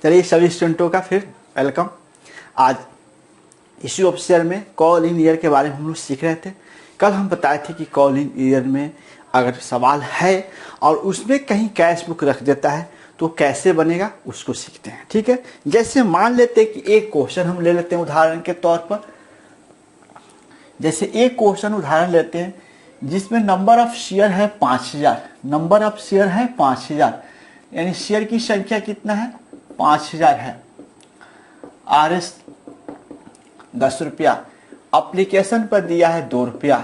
चलिए सभी स्टूडेंटों का फिर वेलकम। आज इश्यू ऑफ शेयर में कॉल इन ईयर के बारे में हम लोग सीख रहे थे। कल हम बताए थे कि कॉल इन ईयर में अगर सवाल है और उसमें कहीं कैश बुक रख देता है तो कैसे बनेगा उसको सीखते हैं। ठीक है, जैसे मान लेते हैं कि एक क्वेश्चन हम ले लेते हैं उदाहरण के तौर पर। जैसे एक क्वेश्चन उदाहरण लेते हैं जिसमें नंबर ऑफ शेयर है 5000, नंबर ऑफ शेयर है 5000, यानी शेयर की संख्या कितना है 5000 है। RS 10 रुपया, अप्लीकेशन पर दिया है 2 रुपया,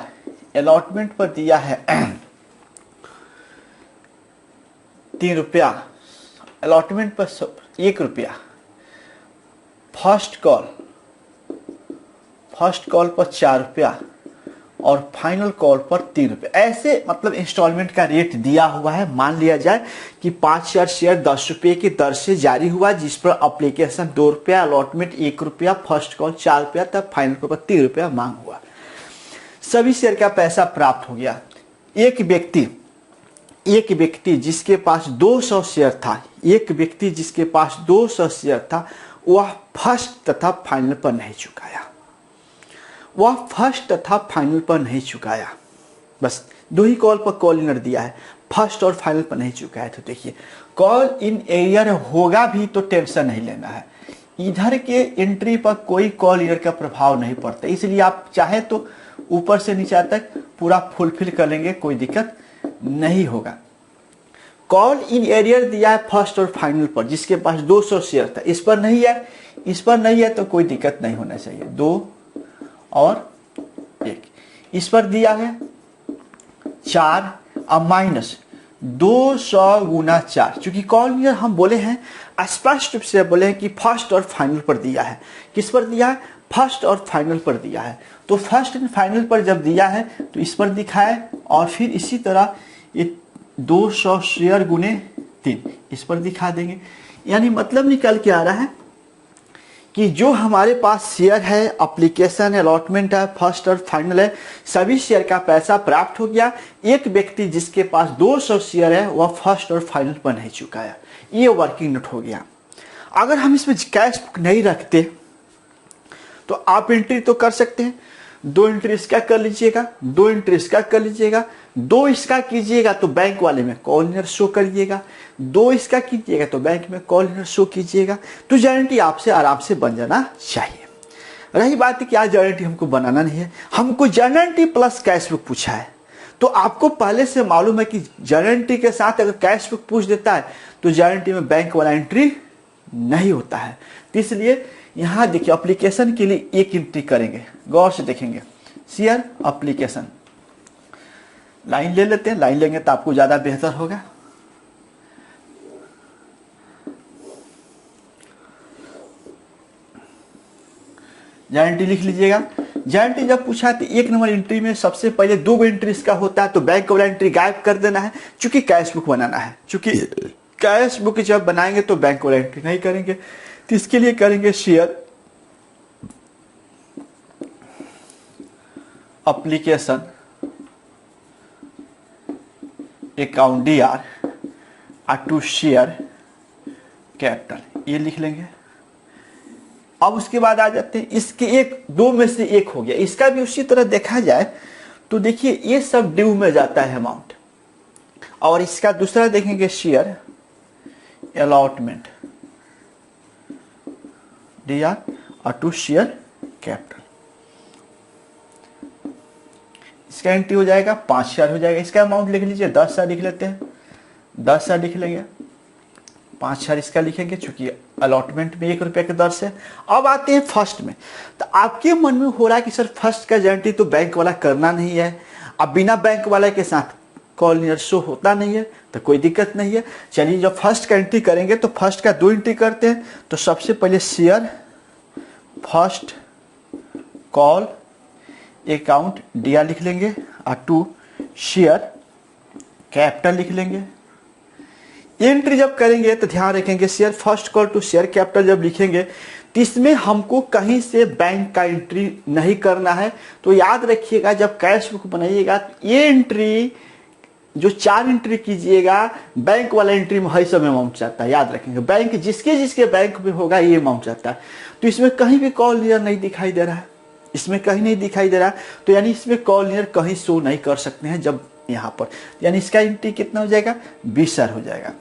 अलॉटमेंट पर दिया है 3 रुपया, अलॉटमेंट पर 1 रुपया, फर्स्ट कॉल पर 4 रुपया और फाइनल कॉल पर 3 रुपये। ऐसे मतलब इंस्टॉलमेंट का रेट दिया हुआ है। मान लिया जाए कि 5000 शेयर 10 रुपये की दर से जारी हुआ, जिस पर अप्लीकेशन 2 रुपया, अलॉटमेंट 1 रुपया, फर्स्ट कॉल 4 रुपया, तब फाइनल कॉल पर 3 रुपया मांग हुआ। सभी शेयर का पैसा प्राप्त हो गया। एक व्यक्ति जिसके पास 200 शेयर था, एक व्यक्ति जिसके पास 200 शेयर था, वह फर्स्ट तथा फाइनल पर नहीं चुकाया। वह फर्स्ट तथा फाइनल पर नहीं चुकाया। बस 2 ही कॉल पर कॉल इन दिया है, फर्स्ट और फाइनल पर नहीं चुकाया। तो देखिए कॉल इन एरियर होगा भी तो टेंशन नहीं लेना है। इधर के एंट्री पर कोई कॉल ईयर का प्रभाव नहीं पड़ता, इसलिए आप चाहे तो ऊपर से नीचे तक पूरा फुलफिल कर लेंगे, कोई दिक्कत नहीं होगा। कॉल इन एरियर दिया है फर्स्ट और फाइनल पर, जिसके पास 200 शेयर था, इस पर नहीं है तो कोई दिक्कत नहीं होना चाहिए। 2 और 1 इस पर दिया है 4 और माइनस 200 गुना 4। चूंकि कॉल ईयर हम बोले हैं, स्पष्ट रूप से बोले हैं कि फर्स्ट और फाइनल पर दिया है। किस पर दिया है? फर्स्ट और फाइनल पर दिया है। तो फर्स्ट एंड फाइनल पर जब दिया है तो इस पर दिखाए, और फिर इसी तरह ये 200 शेयर गुने 3 इस पर दिखा देंगे। यानी मतलब निकल के आ रहा है कि जो हमारे पास शेयर है, एप्लीकेशन है, अलॉटमेंट है, फर्स्ट और फाइनल है, सभी शेयर का पैसा प्राप्त हो गया। एक व्यक्ति जिसके पास 200 शेयर है वह फर्स्ट और फाइनल पर नहीं चुकाया। ये वर्किंग नोट हो गया। अगर हम इसमें कैश बुक नहीं रखते तो आप एंट्री तो कर सकते हैं। 2 एंट्री इसका कर लीजिएगा, 2 एंट्री इसका कर लीजिएगा, 2 इसका कीजिएगा तो बैंक वाले में कॉल इन शो करिएगा, 2 इसका कीजिएगा तो बैंक में कॉल इन शो कीजिएगा। तो गारंटी आपसे आराम से बन जाना चाहिए। रही बात है कि आज गारंटी हमको बनाना नहीं है, हमको गारंटी प्लस कैश बुक पूछा है। तो आपको पहले से मालूम है कि गारंटी के साथ अगर कैश बुक पूछ देता है तो गारंटी में बैंक वाला एंट्री नहीं होता है। तो इसलिए यहां देखिए एप्लीकेशन के लिए 1 एंट्री करेंगे, गौर से देखेंगे। शेयर एप्लीकेशन लाइन ले लेते हैं, लाइन लेंगे तो आपको ज्यादा बेहतर होगा। गारंटी लिख लीजिएगा। गारंटी जब पूछा तो 1 नंबर एंट्री में सबसे पहले 2 एंट्री इसका होता है, तो बैंक वाला एंट्री गायब कर देना है, चूंकि कैश बुक बनाना है। चूंकि कैश बुक जब बनाएंगे तो बैंक वाला एंट्री नहीं करेंगे, तो इसके लिए करेंगे share application account DR to share capital, ये लिख लेंगे। अब उसके बाद आ जाते हैं इसके 2 में से 1 हो गया। इसका भी उसी तरह देखा जाए तो देखिए ये सब ड्यू में जाता है अमाउंट, और इसका दूसरा देखेंगे share allotment DR to share capital. इसका एंट्री हो जाएगा 5000 हो जाएगा। इसका अमाउंट लिख लीजिए 10,000 लिख लेते हैं, 10,000 लिख लेंगे, 5000 इसका लिखेंगे चूंकि अलॉटमेंट में 1 रुपये की दर से। अब आते हैं फर्स्ट में। तो आपके मन में हो रहा है कि सर फर्स्ट का गारंटी तो बैंक वाला करना नहीं है, अब बिना बैंक वाला के साथ कॉल इन शो होता नहीं है, तो कोई दिक्कत नहीं है। चलिए जब फर्स्ट का एंट्री करेंगे तो फर्स्ट का 2 एंट्री करते हैं। तो सबसे पहले share first call account DR लिख लेंगे और टू शेयर कैपिटल लिख लेंगे। एंट्री जब करेंगे तो ध्यान रखेंगे share first call to share capital जब लिखेंगे तो इसमें हमको कहीं से बैंक का एंट्री नहीं करना है। तो याद रखिएगा जब कैश बुक बनाइएगा ये एंट्री जो 4 एंट्री कीजिएगा बैंक वाला एंट्री में वही सब अमाउंट जाता है, याद रखेंगे। बैंक जिसके जिसके बैंक में होगा ये अमाउंट जाता है। तो इसमें कहीं भी कॉल क्लियर नहीं दिखाई दे रहा है, इसमें कहीं नहीं दिखाई दे रहा, तो यानी इसमें कॉल क्लियर कहीं शो नहीं कर सकते हैं जब यहाँ पर, यानी इसका एंट्री कितना हो जाएगा 20,000 हो जाएगा।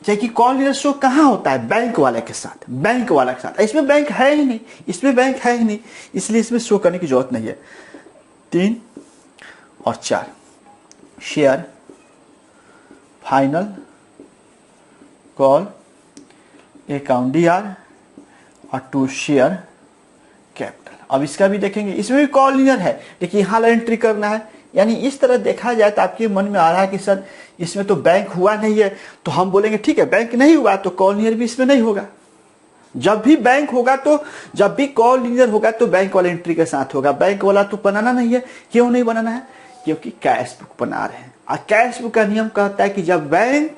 कि कॉल क्लियर शो कहाँ होता है, बैंक वाले के साथ, बैंक वाला के साथ। इसमें बैंक है ही नहीं, इसमें बैंक है ही नहीं, इसलिए इसमें शो करने की जरूरत नहीं है। 3 और 4 share final call account DR और 2 शेयर कैपिटल। अब इसका भी देखेंगे, इसमें भी कॉल क्लियर है, देखिए यहाँ एंट्री करना है। यानी इस तरह देखा जाए तो आपके मन में आ रहा है कि सर इसमें तो बैंक हुआ नहीं है, तो हम बोलेंगे ठीक है बैंक नहीं हुआ तो कॉल क्लियर भी इसमें नहीं होगा। जब भी बैंक होगा तो, जब भी कॉल क्लियर होगा तो बैंक वाला एंट्री के साथ होगा, बैंक वाला तो बनाना नहीं है। क्यों नहीं बनाना है, क्योंकि कैश बुक बना रहे हैं और कैश बुक का नियम कहता है कि जब बैंक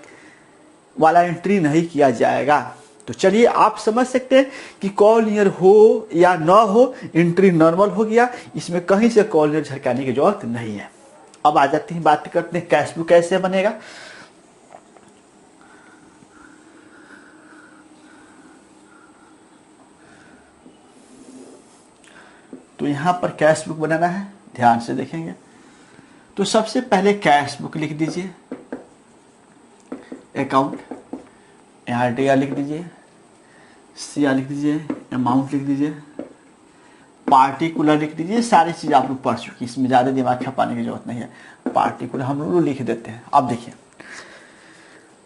वाला एंट्री नहीं किया जाएगा तो चलिए आप समझ सकते हैं कि कॉल क्लियर हो या ना हो एंट्री नॉर्मल हो गया, इसमें कहीं से कॉल क्लियर झटकाने की जरूरत नहीं है। अब आ जाते हैं, बात करते हैं कैश बुक कैसे बनेगा। तो यहां पर कैश बुक बनाना है, ध्यान से देखेंगे। तो सबसे पहले कैश बुक लिख दीजिए, अकाउंट यहाँ DR लिख दीजिए, CR लिख दीजिए, अमाउंट लिख दीजिए, पार्टिकुलर लिख दीजिए। सारी चीज आप लोग पढ़ चुकी, इसमें ज्यादा दिमाग खपाने की जरूरत नहीं है। पार्टिकुलर हम लोग लिख देते हैं। अब देखिए,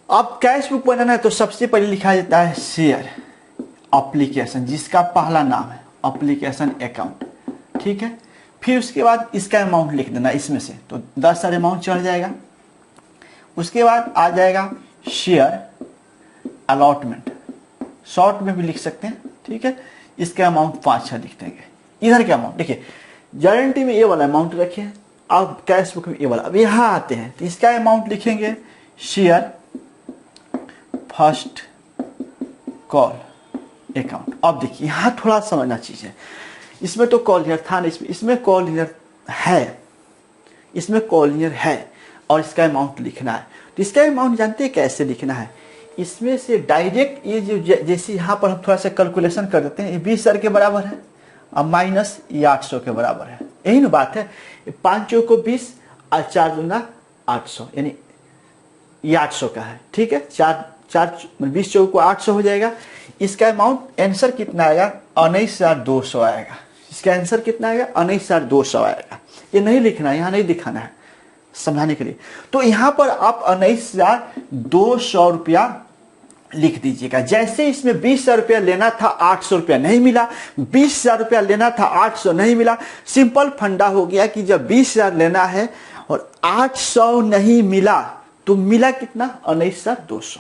अब कैश बुक बनाना है तो सबसे पहले लिखा जाता है शेयर एप्लीकेशन, जिसका पहला नाम है एप्लीकेशन अकाउंट, ठीक है। फिर उसके बाद इसका अमाउंट लिख देना इसमें से, तो 10 सारे अमाउंट चढ़ जाएगा। उसके बाद आ जाएगा शेयर अलॉटमेंट, शॉर्ट में भी लिख सकते हैं, ठीक है। इसका अमाउंट 5 लिख देंगे। इधर का अमाउंट देखिए, गारंटी में ये वाला अमाउंट रखिए, अब कैश बुक में ये वाला। अब यहां आते हैं तो इसका अमाउंट लिखेंगे शेयर फर्स्ट कॉल अकाउंट। अब देखिए यहां थोड़ा समझना चीज है, इसमें तो कॉल क्लियर था नहीं, इसमें कॉल क्लियर है, इसमें कॉल क्लियर है और इसका अमाउंट लिखना है। तो इसका अमाउंट जानते हैं कैसे लिखना है, इसमें से डायरेक्ट ये जो जैसे यहाँ पर हम थोड़ा सा कैलकुलेशन कर देते हैं, ये 20,000 के बराबर है और माइनस ये 800 के बराबर है, यही ना बात है। 5 चौक को 20 और 4 दूना 800, यानी ये 800 का है, ठीक है। 20 चौक को 800 हो जाएगा। इसका अमाउंट आंसर कितना आएगा 19,200 आएगा। इसका आंसर कितना आएगा 19,200 आएगा। ये नहीं लिखना है, यहाँ नहीं दिखाना है, समझाने के लिए। तो यहां पर आप 19,200 रुपया लिख दीजिएगा। जैसे इसमें 20,000 रुपया लेना था 800 रुपया नहीं मिला, 20,000 रुपया लेना था 800 नहीं मिला। सिंपल फंडा हो गया कि जब 20,000 लेना है और 800 नहीं मिला तो मिला कितना 19,200।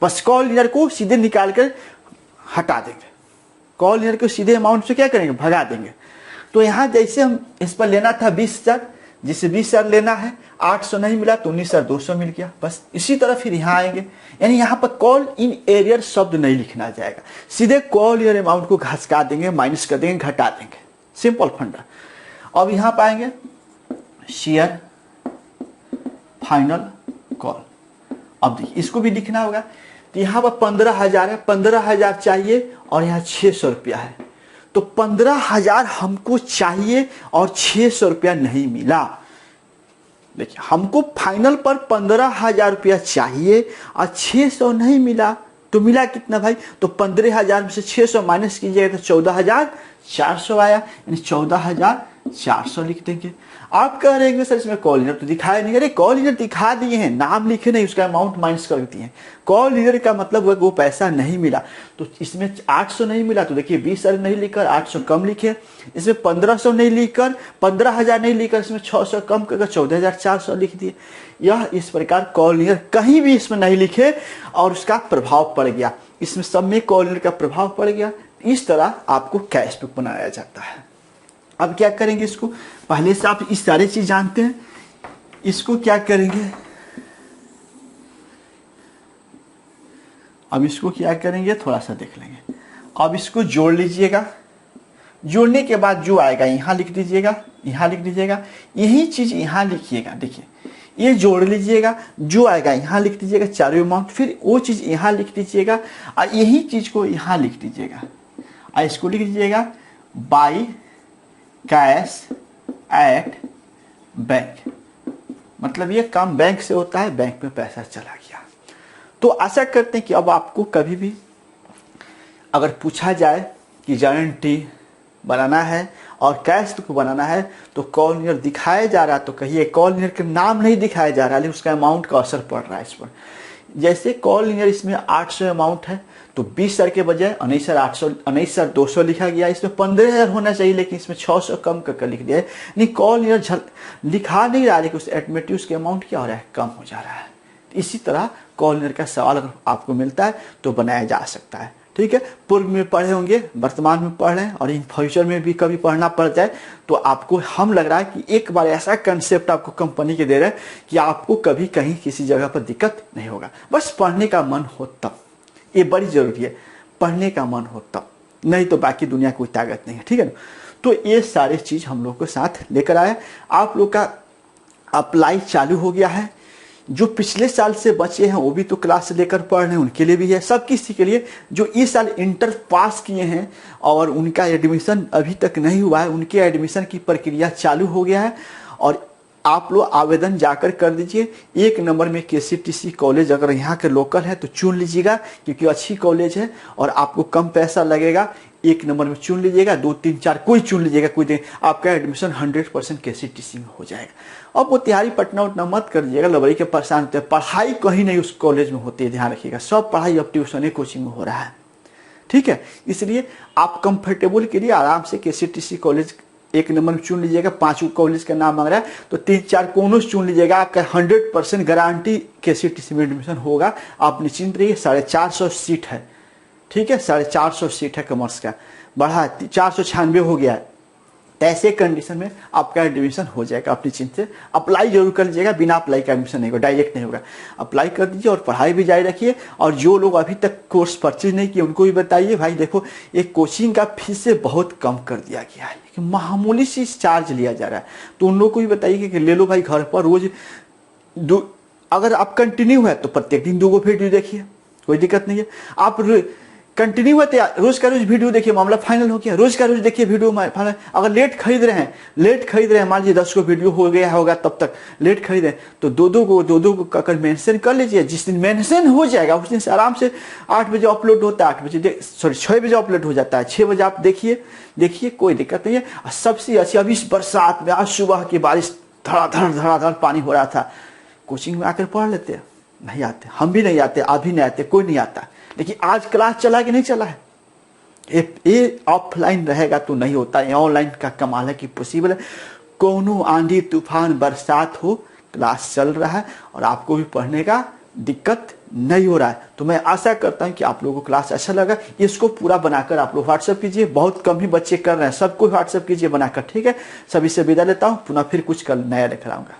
बस कॉल क्लियर को सीधे निकाल कर हटा देंगे, कॉल क्लियर को सीधे अमाउंट से क्या करेंगे भगा देंगे। तो यहां जैसे हम इस पर लेना था 20,000, जिसे 20,000 लेना है 800 नहीं मिला तो 19,200 मिल गया। बस इसी तरह फिर यहाँ आएंगे, यानी यहाँ पर कॉल इन एरियर शब्द नहीं लिखना जाएगा, सीधे कॉल इन अमाउंट को घसका देंगे, माइनस कर देंगे, घटा देंगे, सिंपल फंडा। अब यहाँ पाएंगे शेयर फाइनल कॉल। अब देखिए इसको भी लिखना होगा, तो यहाँ पर 15,000 है, 15,000 चाहिए और यहाँ 600 रुपया है, तो 15,000 हमको चाहिए और 600 रुपया नहीं मिला। देखिए हमको फाइनल पर 15,000 रुपया चाहिए और 600 नहीं मिला, तो मिला कितना भाई, तो 15,000 में से 600 माइनस कीजिएगा तो 14,400 आया, यानी 14,400 लिख देंगे। आप कह रहे हैं सर इसमें कॉल क्लियर तो दिखाया नहीं, अरे कॉल क्लियर दिखा दिए हैं, नाम लिखे नहीं, उसका अमाउंट माइनस कर दिए हैं। कॉल क्लियर का मतलब वो पैसा नहीं मिला, तो इसमें 800 नहीं मिला तो देखिए 20,000 नहीं लिखकर 800 कम लिखे, इसमें 1,500 नहीं लिखकर 15,000 नहीं लिखकर इसमें 600 कम कर 14,400 लिख दिए। यह इस प्रकार कॉल क्लियर कहीं भी इसमें नहीं लिखे और उसका प्रभाव पड़ गया, इसमें सब में कॉल क्लियर का प्रभाव पड़ गया। इस तरह आपको कैश बुक बनाया जाता है। अब क्या करेंगे, इसको पहले से आप इस सारी चीज जानते हैं, इसको क्या करेंगे, अब इसको क्या करेंगे थोड़ा सा देख लेंगे। अब इसको जोड़ लीजिएगा, जोड़ने के बाद जो आएगा यहाँ लिख दीजिएगा, यहाँ लिख दीजिएगा, यही चीज यहाँ लिखिएगा। देखिए ये जोड़ लीजिएगा, जो आएगा यहाँ लिख दीजिएगा चारों अमाउंट, फिर वो चीज यहाँ लिख दीजिएगा और यही चीज को यहाँ लिख दीजिएगा और इसको लिख दीजिएगा बाई कैश एट बैंक। मतलब ये काम बैंक से होता है, बैंक में पैसा चला गया। तो आशा करते हैं कि अब आपको कभी भी अगर पूछा जाए कि गारंटी बनाना है और कैश को बनाना है तो कॉल नियर दिखाया जा रहा है तो कहिए कॉल नियर का नाम नहीं दिखाया जा रहा है, लेकिन उसका अमाउंट का असर पड़ रहा है इस पर। जैसे कॉल नियर इसमें 800 अमाउंट है तो 20,000 के बजाय 19,200 लिखा गया। इसमें 15,000 होना चाहिए लेकिन इसमें 600 कम करके लिख दिया है। नहीं कॉल नियर लिखा नहीं रहा लेकिन उस ऑटोमेटिक उसके अमाउंट क्या हो रहा है, कम हो जा रहा है। इसी तरह कॉल नियर का सवाल अगर आपको मिलता है तो बनाया जा सकता है। ठीक है, पूर्व में पढ़े होंगे, वर्तमान में पढ़ रहे हैं और इन फ्यूचर में भी कभी पढ़ना पड़ जाए तो आपको हम लग रहा है कि एक बार ऐसा कंसेप्ट आपको कंपनी के दे रहे हैं कि आपको कभी कहीं किसी जगह पर दिक्कत नहीं होगा। बस पढ़ने का मन हो तब, ये बड़ी जरूरी है, पढ़ने का मन हो तब, नहीं तो बाकी दुनिया कोई ताकत नहीं है। ठीक है ना, तो ये सारे चीज हम लोग को साथ लेकर आए। आप लोग का अप्लाई चालू हो गया है। जो पिछले साल से बचे हैं वो भी तो क्लास लेकर पढ़ रहे हैं, उनके लिए भी है, सब किसी के लिए। जो इस साल इंटर पास किए हैं और उनका एडमिशन अभी तक नहीं हुआ है, उनके एडमिशन की प्रक्रिया चालू हो गया है और आप लोग आवेदन जाकर कर दीजिए। 1 नंबर में KCTC कॉलेज अगर यहाँ के लोकल है तो चुन लीजिएगा क्योंकि अच्छी कॉलेज है और आपको कम पैसा लगेगा। 1 नंबर में चुन लीजिएगा, 2, 3, 4 कोई चुन लीजिएगा, कोई दे, आपका एडमिशन 100% KCTC में हो जाएगा। अब वो तिहारी पटना उतना मत कर दीजिएगा, लबड़ी के परेशान होते हैं। पढ़ाई कहीं नहीं उस कॉलेज में होती है, ध्यान रखिएगा। सब पढ़ाई अब ट्यूशन कोचिंग में हो रहा है। ठीक है, इसलिए आप कंफर्टेबल के लिए आराम से KCTC कॉलेज 1 नंबर में चुन लीजिएगा। 5 कॉलेज का नाम मांग रहा है तो 3-4 कोनो चुन लीजिएगा, आपका 100% गारंटी KCTC में एडमिशन होगा। आप निश्चिंत रहिए। 450 सीट है। ठीक है, 450 सीट है कॉमर्स का, बढ़ा 496 हो गया है। ऐसे कंडीशन में आपका एडमिशन हो जाएगा। आप निश्चिंत से अप्लाई जरूर कर लीजिएगा, बिना अप्लाई का एडमिशन नहीं होगा, डायरेक्ट नहीं होगा। अप्लाई कर दीजिए और पढ़ाई भी जारी रखिए। और जो लोग अभी तक कोर्स परचेज नहीं किए उनको भी बताइए भाई देखो एक कोचिंग का फीस से बहुत कम कर दिया गया है, मामूली सी चार्ज लिया जा रहा है। तो उन लोग को भी बताइए कि ले लो भाई, घर पर रोज अगर आप कंटिन्यू है तो प्रत्येक दिन 2 वीडियो देखिए, कोई दिक्कत नहीं है। आप कंटिन्यू है रोज का रोज वीडियो देखिए, मामला फाइनल हो गया। रोज का रोज देखिए वीडियो फाइनल। अगर लेट खरीद रहे हैं, मान लीजिए 10 को वीडियो हो गया होगा तब तक लेट खरीद रहे हैं तो 2 को अगर मेंशन कर लीजिए। जिस दिन मेंशन हो जाएगा उस दिन से आराम से 8 बजे अपलोड होता है, 6 बजे अपलोड हो जाता है। 6 बजे आप देखिए कोई दिक्कत नहीं है। सबसे अच्छी अभी इस बरसात में, आज सुबह की बारिश धड़ाधड़ पानी हो रहा था, कोचिंग में आकर पढ़ लेते। नहीं आते, हम भी नहीं आते, आप भी नहीं आते, कोई नहीं आता। देखिए आज क्लास चला कि नहीं चला है, ये ऑफलाइन रहेगा तो नहीं होता है। ऑनलाइन का कमाल है कि पॉसिबल है। कोनो आंधी तूफान बरसात हो, क्लास चल रहा है और आपको भी पढ़ने का दिक्कत नहीं हो रहा है। तो मैं आशा करता हूं कि आप लोगों को क्लास अच्छा लगा। इसको पूरा बनाकर आप लोग व्हाट्सएप कीजिए, बहुत कम ही बच्चे कर रहे हैं, सबको व्हाट्सएप कीजिए बनाकर। ठीक है, सभी से विदा लेता हूं, पुनः फिर कुछ कल नया लेकर आऊंगा।